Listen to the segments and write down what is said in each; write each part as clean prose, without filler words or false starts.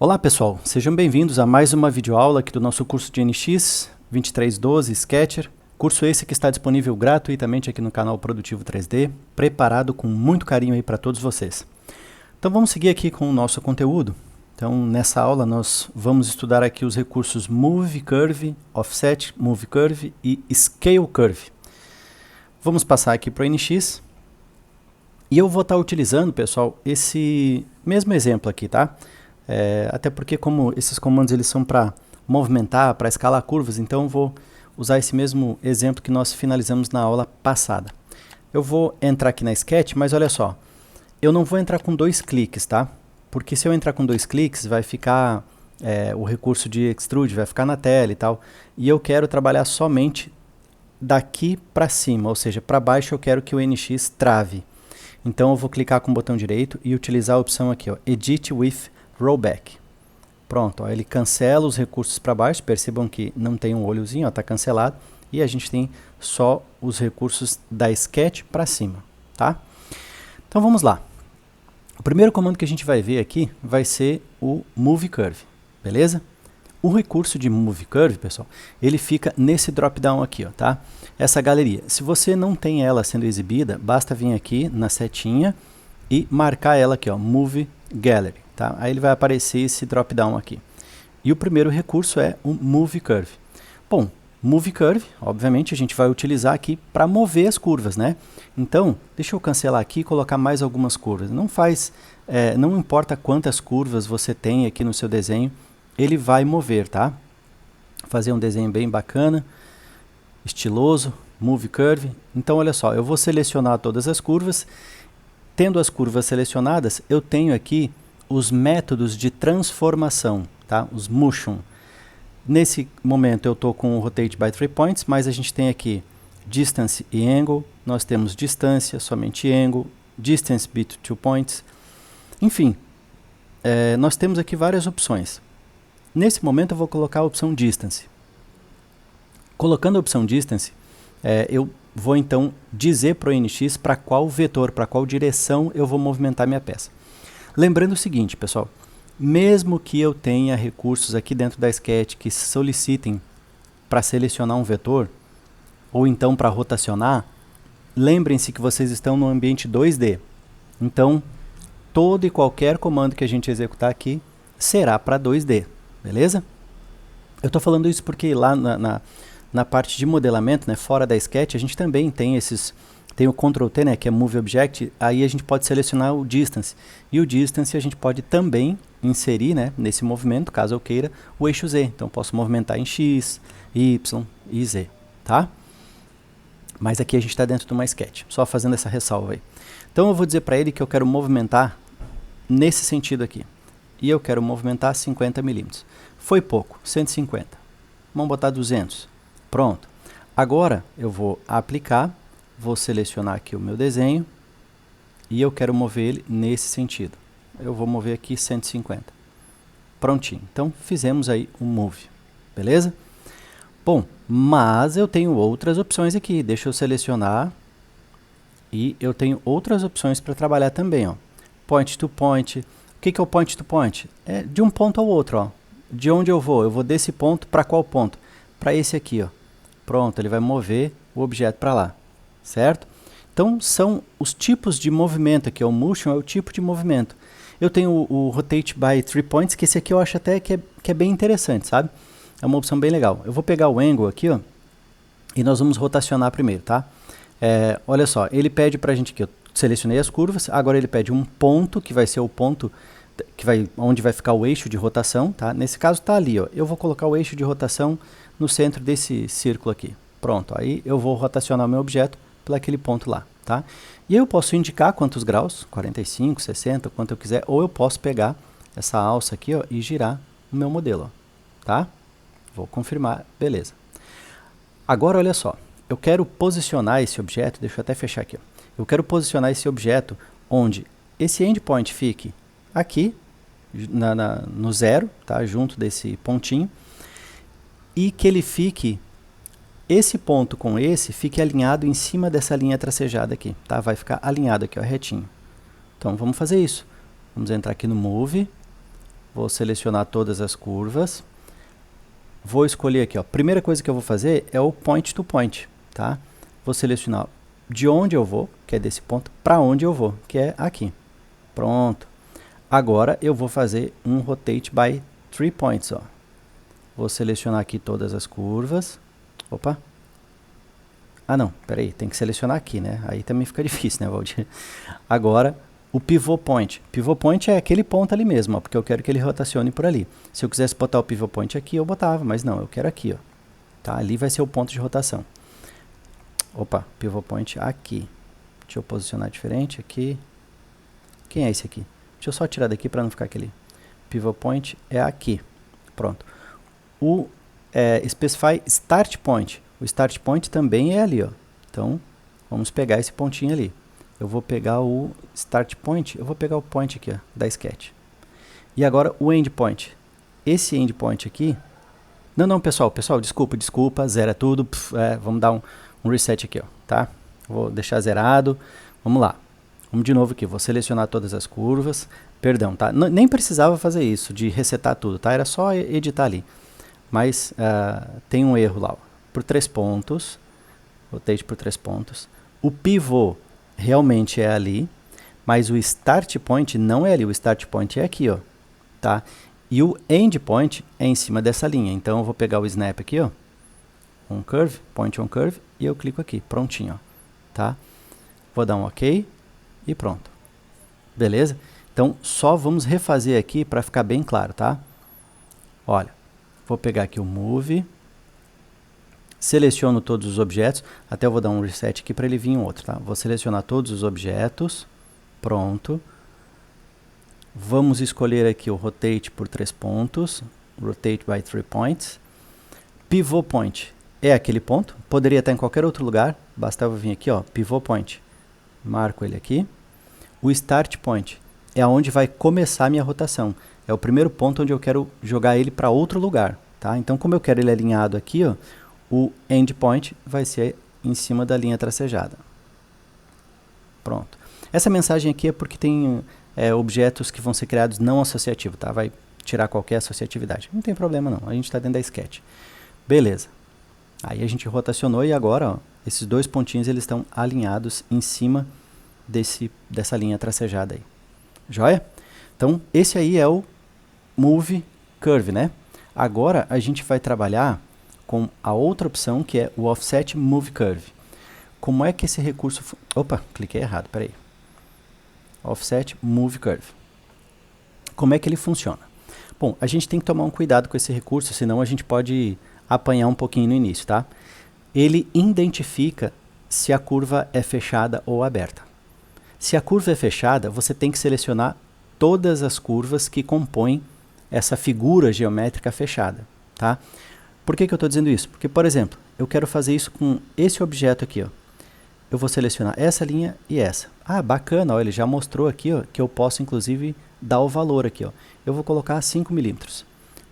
Olá pessoal, sejam bem-vindos a mais uma videoaula aqui do nosso curso de NX 2312 Sketcher. Curso esse que está disponível gratuitamente aqui no canal Produtivo 3D, preparado com muito carinho aí para todos vocês. Então vamos seguir aqui com o nosso conteúdo. Então nessa aula nós vamos estudar aqui os recursos Move Curve, Offset Move Curve e Scale Curve. Vamos passar aqui para o NX. E eu vou estar utilizando, pessoal, esse mesmo exemplo aqui, tá? Até porque como esses comandos eles são para movimentar, para escalar curvas, então eu vou usar esse mesmo exemplo que nós finalizamos na aula passada. Eu vou entrar aqui na Sketch, mas olha só, eu não vou entrar com 2 cliques, tá? Porque se eu entrar com 2 cliques, vai ficar o recurso de Extrude, vai ficar na tela e tal, e eu quero trabalhar somente daqui para cima, ou seja, para baixo eu quero que o NX trave. Então eu vou clicar com o botão direito e utilizar a opção aqui, ó, Edit with Rollback. Pronto, ó, ele cancela os recursos para baixo, percebam que não tem um olhozinho, está cancelado, e a gente tem só os recursos da Sketch para cima, tá? Então vamos lá. O primeiro comando que a gente vai ver aqui vai ser o Move Curve, beleza? O recurso de Move Curve, pessoal, ele fica nesse drop-down aqui, ó, tá? Essa galeria. Se você não tem ela sendo exibida, basta vir aqui na setinha e marcar ela aqui, ó, Move Gallery. Tá? Aí ele vai aparecer esse drop-down aqui. E o primeiro recurso é o Move Curve. Bom, Move Curve, obviamente, a gente vai utilizar aqui para mover as curvas, né? Então, deixa eu cancelar aqui e colocar mais algumas curvas. Não importa quantas curvas você tem aqui no seu desenho, ele vai mover, tá? Fazer um desenho bem bacana, estiloso, Move Curve. Então, olha só, eu vou selecionar todas as curvas. Tendo as curvas selecionadas, eu tenho aqui os métodos de transformação, tá? Os motion. Nesse momento eu estou com o Rotate by 3 Points, mas a gente tem aqui Distance e Angle, nós temos Distância, somente Angle, Distance Bit 2 Points, enfim, nós temos aqui várias opções. Nesse momento eu vou colocar a opção Distance. Colocando a opção Distance, eu vou então dizer para o NX para qual vetor, para qual direção eu vou movimentar minha peça. Lembrando o seguinte, pessoal, mesmo que eu tenha recursos aqui dentro da Sketch que solicitem para selecionar um vetor, ou então para rotacionar, lembrem-se que vocês estão no ambiente 2D. Então, todo e qualquer comando que a gente executar aqui será para 2D, beleza? Eu estou falando isso porque lá na parte de modelamento, né, fora da Sketch, a gente também tem tem o Ctrl T, né, que é Move Object, aí a gente pode selecionar o Distance. E o Distance a gente pode também inserir, né, nesse movimento, caso eu queira, o eixo Z. Então eu posso movimentar em X, Y e Z, tá? Mas aqui a gente está dentro de uma Sketch, só fazendo essa ressalva aí. Então eu vou dizer para ele que eu quero movimentar nesse sentido aqui. E eu quero movimentar 50 milímetros. Foi pouco, 150. Vamos botar 200. Pronto. Agora eu vou aplicar. Vou selecionar aqui o meu desenho e eu quero mover ele nesse sentido. Eu vou mover aqui 150. Prontinho. Então, fizemos aí um move. Beleza? Bom, mas eu tenho outras opções aqui. Deixa eu selecionar e eu tenho outras opções para trabalhar também, ó. Point to point. O que é o point to point? É de um ponto ao outro, ó. De onde eu vou? Eu vou desse ponto para qual ponto? Para esse aqui, ó. Pronto, ele vai mover o objeto para lá. Certo? Então, são os tipos de movimento aqui. O motion é o tipo de movimento. Eu tenho o Rotate by 3 Points, que esse aqui eu acho até que é bem interessante, sabe? É uma opção bem legal. Eu vou pegar o Angle aqui, ó, e nós vamos rotacionar primeiro, tá? Olha só, ele pede pra gente aqui, eu selecionei as curvas, agora ele pede um ponto, que vai ser o ponto onde vai ficar o eixo de rotação, tá? Nesse caso tá ali, ó. Eu vou colocar o eixo de rotação no centro desse círculo aqui. Pronto, aí eu vou rotacionar o meu objeto por aquele ponto lá, tá? E aí eu posso indicar quantos graus, 45, 60, quanto eu quiser, ou eu posso pegar essa alça aqui, ó, e girar o meu modelo, ó, tá? Vou confirmar, beleza. Agora, olha só, eu quero posicionar esse objeto, deixa eu até fechar aqui, ó. Eu quero posicionar esse objeto onde esse endpoint fique aqui, no zero, tá? Junto desse pontinho, e que ele fique esse ponto com esse fique alinhado em cima dessa linha tracejada aqui, tá? Vai ficar alinhado aqui, ó, retinho. Então, vamos fazer isso. Vamos entrar aqui no Move, Vou selecionar todas as curvas. Vou escolher aqui, ó. Primeira coisa que eu vou fazer é o point to point, tá? Vou selecionar de onde eu vou, que é desse ponto, para onde eu vou, que é aqui. Pronto. Agora eu vou fazer um rotate by 3 points, ó. Vou selecionar aqui todas as curvas. Opa. Ah, não, peraí, tem que selecionar aqui, né? Aí também fica difícil, né, Valdir? Agora, o pivot point. Pivot point é aquele ponto ali mesmo, ó, porque eu quero que ele rotacione por ali. Se eu quisesse botar o pivot point aqui, eu botava, mas não, eu quero aqui, ó. Tá? Ali vai ser o ponto de rotação. Opa, pivot point aqui. Deixa eu posicionar diferente aqui. Quem é esse aqui? Deixa eu só tirar daqui para não ficar aquele. Pivot point é aqui. Pronto. O specify start point. O start point também é ali, ó. Então, vamos pegar esse pontinho ali. Eu vou pegar o start point, eu vou pegar o point aqui, ó, da sketch. E agora o end point. Esse end point aqui... Não, pessoal, desculpa, zera tudo. Vamos dar um reset aqui, ó, tá? Vou deixar zerado. Vamos lá. Vamos de novo aqui, vou selecionar todas as curvas. Perdão, tá? Nem precisava fazer isso, de resetar tudo, tá? Era só editar ali. Mas tem um erro lá, ó. Por 3 pontos. Rotate por 3 pontos. O pivô realmente é ali, mas o start point não é ali. O start point é aqui, ó, tá? E o end point é em cima dessa linha. Então eu vou pegar o snap aqui, ó. On curve, point on curve, e eu clico aqui, prontinho, ó, tá? Vou dar um OK e pronto. Beleza? Então só vamos refazer aqui para ficar bem claro, tá? Olha, vou pegar aqui o Move, seleciono todos os objetos, até eu vou dar um reset aqui para ele vir um outro, tá? Vou selecionar todos os objetos, pronto. Vamos escolher aqui o Rotate por 3 pontos, Rotate by 3 points. Pivot point é aquele ponto, poderia estar em qualquer outro lugar, bastava vir aqui, ó, Pivot point. Marco ele aqui. O Start point é onde vai começar a minha rotação. É o primeiro ponto onde eu quero jogar ele para outro lugar, tá? Então, como eu quero ele alinhado aqui, ó, o endpoint vai ser em cima da linha tracejada. Pronto. Essa mensagem aqui é porque tem objetos que vão ser criados não associativos, tá? Vai tirar qualquer associatividade. Não tem problema não, a gente está dentro da sketch. Beleza. Aí a gente rotacionou e agora, ó, esses 2 pontinhos eles estão alinhados em cima dessa linha tracejada aí. Joia? Então, esse aí é o Move Curve, né? Agora a gente vai trabalhar com a outra opção, que é o Offset Move Curve. Como é que esse recurso... Opa, cliquei errado, peraí. Offset Move Curve. Como é que ele funciona? Bom, a gente tem que tomar um cuidado com esse recurso, senão a gente pode apanhar um pouquinho no início, tá? Ele identifica se a curva é fechada ou aberta. Se a curva é fechada, você tem que selecionar todas as curvas que compõem essa figura geométrica fechada, tá? Por que eu estou dizendo isso? Porque, por exemplo, eu quero fazer isso com esse objeto aqui, ó. Eu vou selecionar essa linha e essa. Ah, bacana, ó, ele já mostrou aqui, ó, que eu posso, inclusive, dar o valor aqui, ó. Eu vou colocar 5 milímetros.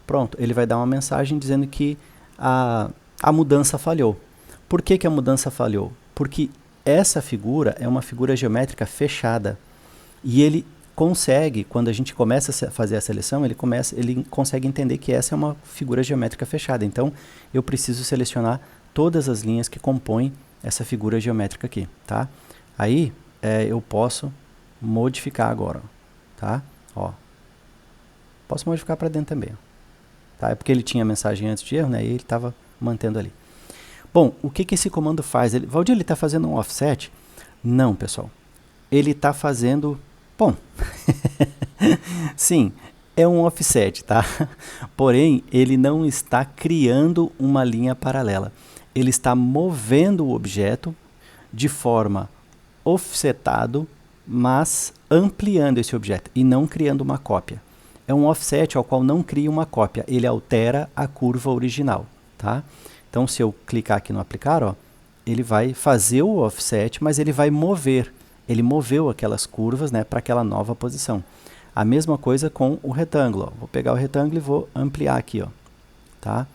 Pronto, ele vai dar uma mensagem dizendo que a mudança falhou. Por que a mudança falhou? Porque essa figura é uma figura geométrica fechada. E ele consegue, quando a gente começa a fazer a seleção, ele consegue entender que essa é uma figura geométrica fechada. Então, eu preciso selecionar todas as linhas que compõem essa figura geométrica aqui, tá? Aí, eu posso modificar agora, tá? Ó. Posso modificar para dentro também, ó. Tá? É porque ele tinha mensagem antes de erro, né? E ele estava mantendo ali. Bom, o que esse comando faz? Valdir, ele está fazendo um offset? Não, pessoal. Ele está fazendo... Bom, sim, é um offset, tá? Porém, ele não está criando uma linha paralela. Ele está movendo o objeto de forma offsetado, mas ampliando esse objeto e não criando uma cópia. É um offset ao qual não cria uma cópia, ele altera a curva original, tá? Então, se eu clicar aqui no aplicar, ó, ele vai fazer o offset, mas ele vai mover. Ele moveu aquelas curvas, né, para aquela nova posição. A mesma coisa com o retângulo. Ó. Vou pegar o retângulo e vou ampliar aqui, ó, tá?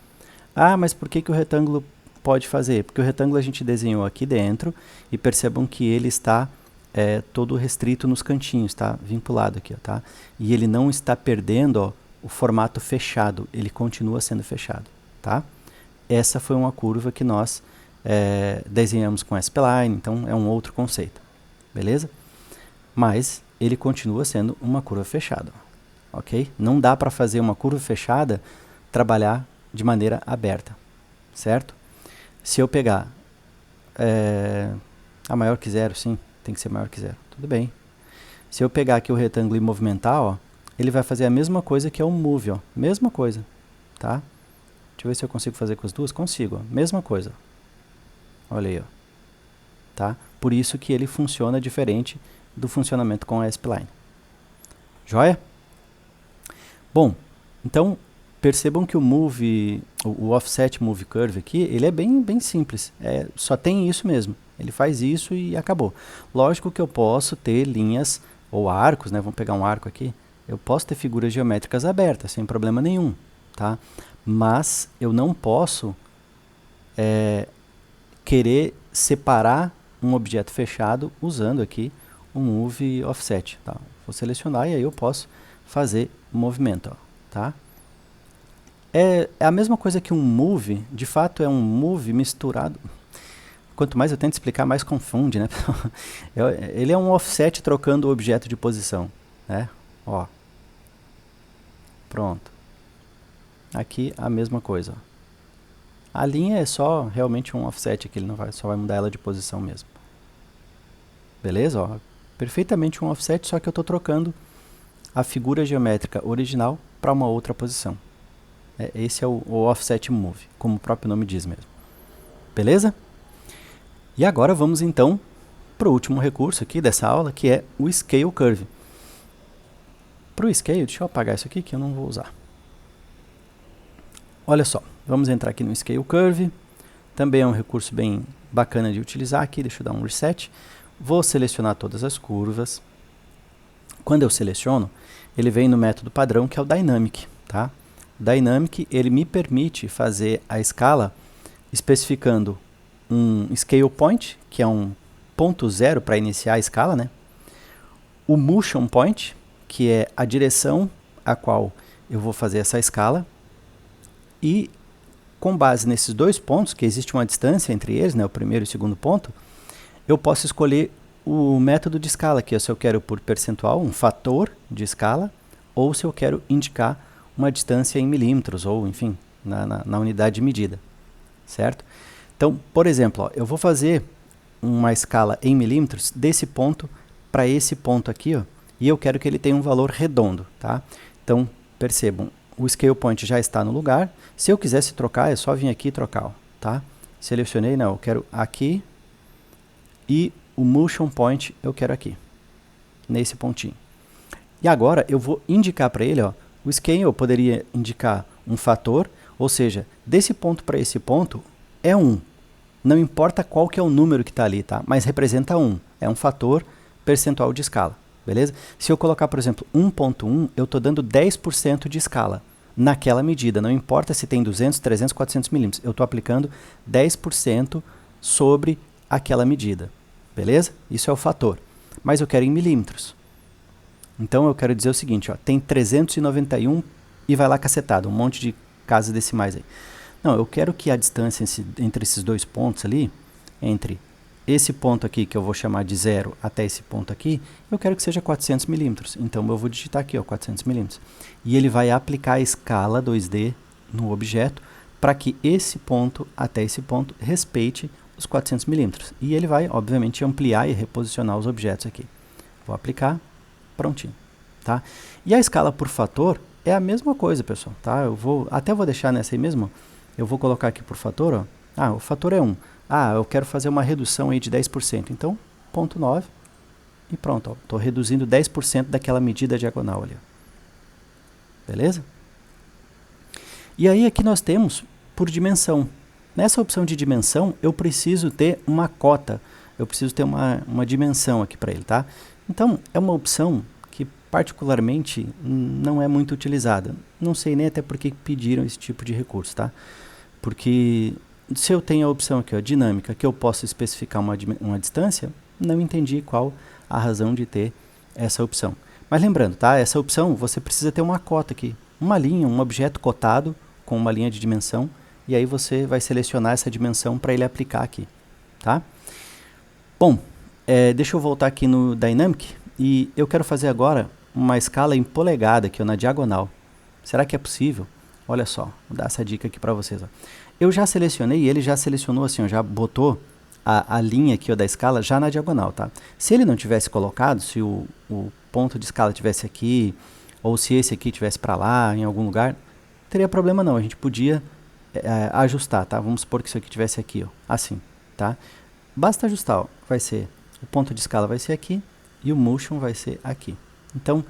Ah, mas por que o retângulo pode fazer? Porque o retângulo a gente desenhou aqui dentro e percebam que ele está todo restrito nos cantinhos, tá? Vinculado aqui, ó, tá? E ele não está perdendo, ó, o formato fechado, ele continua sendo fechado, tá? Essa foi uma curva que nós desenhamos com spline, então é um outro conceito, beleza? Mas ele continua sendo uma curva fechada, ok? Não dá para fazer uma curva fechada trabalhar de maneira aberta, certo? Se eu pegar a maior que zero, sim, tem que ser maior que zero, tudo bem. Se eu pegar aqui o retângulo e movimentar, ó, ele vai fazer a mesma coisa que é o move, ó, mesma coisa, tá? Deixa eu ver se eu consigo fazer com as duas, consigo, ó, mesma coisa. Olha aí, ó, tá? Por isso que ele funciona diferente do funcionamento com a spline. Joia? Bom, então percebam que o offset move curve aqui, ele é bem simples. Só tem isso mesmo. Ele faz isso e acabou. Lógico que eu posso ter linhas ou arcos, né? Vamos pegar um arco aqui. Eu posso ter figuras geométricas abertas, sem problema nenhum, tá? Mas eu não posso querer separar um objeto fechado usando aqui o move offset, tá? Vou selecionar e aí eu posso fazer o movimento, ó, tá? É a mesma coisa que um move, de fato é um move misturado. Quanto mais eu tento explicar, mais confunde, né? Ele é um offset trocando o objeto de posição, né? Ó. Pronto. Aqui a mesma coisa, ó. A linha é só realmente um offset aqui, ele não vai, só vai mudar ela de posição mesmo. Beleza? Ó, perfeitamente um offset, só que eu estou trocando a figura geométrica original para uma outra posição. Esse é o offset move, como o próprio nome diz mesmo. Beleza? E agora vamos então para o último recurso aqui dessa aula, que é o Scale Curve. Para o Scale, deixa eu apagar isso aqui que eu não vou usar. Olha só, vamos entrar aqui no Scale Curve. Também é um recurso bem bacana de utilizar aqui. Deixa eu dar um reset. Vou selecionar todas as curvas. Quando eu seleciono, ele vem no método padrão, que é o Dynamic, tá? Dynamic, ele me permite fazer a escala especificando um Scale Point, que é um ponto zero para iniciar a escala, né? O Motion Point, que é a direção a qual eu vou fazer essa escala. E com base nesses dois pontos, que existe uma distância entre eles, né, o primeiro e o segundo ponto, eu posso escolher o método de escala, que é se eu quero por percentual, um fator de escala, ou se eu quero indicar uma distância em milímetros, ou enfim, na unidade de medida, certo? Então, por exemplo, ó, eu vou fazer uma escala em milímetros desse ponto para esse ponto aqui, ó, e eu quero que ele tenha um valor redondo, tá? Então, percebam, o Scale Point já está no lugar. Se eu quisesse trocar, é só vir aqui e trocar, ó, tá? Selecionei, não, eu quero aqui e o Motion Point eu quero aqui, nesse pontinho. E agora eu vou indicar para ele, ó, o Scale eu poderia indicar um fator, ou seja, desse ponto para esse ponto é 1. Não importa qual que é o número que está ali, tá? Mas representa 1. É um fator percentual de escala, beleza? Se eu colocar, por exemplo, 1.1, eu estou dando 10% de escala naquela medida. Não importa se tem 200, 300, 400 milímetros. Eu estou aplicando 10% sobre aquela medida, beleza? Isso é o fator. Mas eu quero em milímetros. Então eu quero dizer o seguinte, ó, tem 391 e vai lá cacetado, um monte de casas decimais aí. Não, eu quero que a distância entre esses dois pontos ali, entre esse ponto aqui, que eu vou chamar de 0, até esse ponto aqui, eu quero que seja 400 milímetros. Então eu vou digitar aqui, ó, 400 milímetros. E ele vai aplicar a escala 2D no objeto para que esse ponto até esse ponto respeite os 400 milímetros. E ele vai, obviamente, ampliar e reposicionar os objetos aqui. Vou aplicar, prontinho, tá? E a escala por fator é a mesma coisa, pessoal, tá? Até vou deixar nessa aí mesmo. Eu vou colocar aqui por fator, ó. Ah, o fator é 1. Ah, eu quero fazer uma redução aí de 10%. Então, 0,9 e pronto, ó. Estou reduzindo 10% daquela medida diagonal ali, ó. Beleza? E aí aqui nós temos por dimensão. Nessa opção de dimensão, eu preciso ter uma cota. Eu preciso ter uma dimensão aqui para ele, tá? Então, é uma opção que particularmente não é muito utilizada. Não sei nem até por que pediram esse tipo de recurso, tá? Porque se eu tenho a opção aqui, ó, dinâmica, que eu posso especificar uma distância, não entendi qual a razão de ter essa opção. Mas lembrando, tá? Essa opção, você precisa ter uma cota aqui. uma linha, um objeto cotado com uma linha de dimensão, e aí você vai selecionar essa dimensão para ele aplicar aqui, tá? Bom, deixa eu voltar aqui no Dynamic, e eu quero fazer agora uma escala em polegada aqui, ó, na diagonal. Será que é possível? Olha só, vou dar essa dica aqui para vocês. Ó. Eu já selecionei, ele já selecionou assim, ó, já botou a linha aqui, ó, da escala já na diagonal, tá? Se ele não tivesse colocado, se o ponto de escala tivesse aqui, ou se esse aqui tivesse para lá, em algum lugar, não teria problema não, a gente podia ajustar, tá? Vamos supor que isso aqui tivesse aqui, ó, assim, tá? Basta ajustar, ó, vai ser, o ponto de escala vai ser aqui, e o motion vai ser aqui. Então,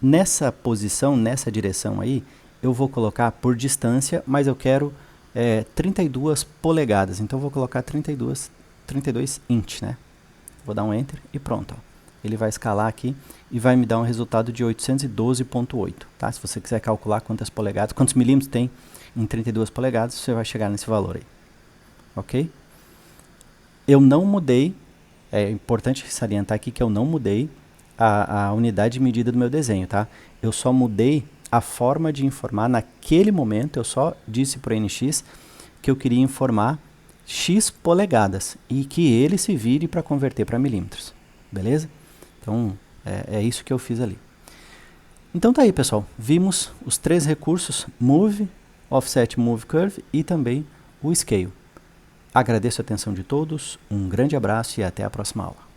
nessa posição, nessa direção aí, eu vou colocar por distância, mas eu quero 32 polegadas. Então, eu vou colocar 32 inch, né? Vou dar um Enter e pronto. Ó. Ele vai escalar aqui e vai me dar um resultado de 812.8, tá? Se você quiser calcular quantas polegadas, quantos milímetros tem em 32 polegadas, você vai chegar nesse valor aí. Ok? Eu não mudei, é importante salientar aqui que eu não mudei a unidade de medida do meu desenho, tá? Eu só mudei a forma de informar naquele momento, eu só disse para o NX que eu queria informar X polegadas e que ele se vire para converter para milímetros, beleza? Então, é isso que eu fiz ali. Então tá aí, pessoal. Vimos os 3 recursos, Move, Offset, Move Curve e também o Scale. Agradeço a atenção de todos, um grande abraço e até a próxima aula.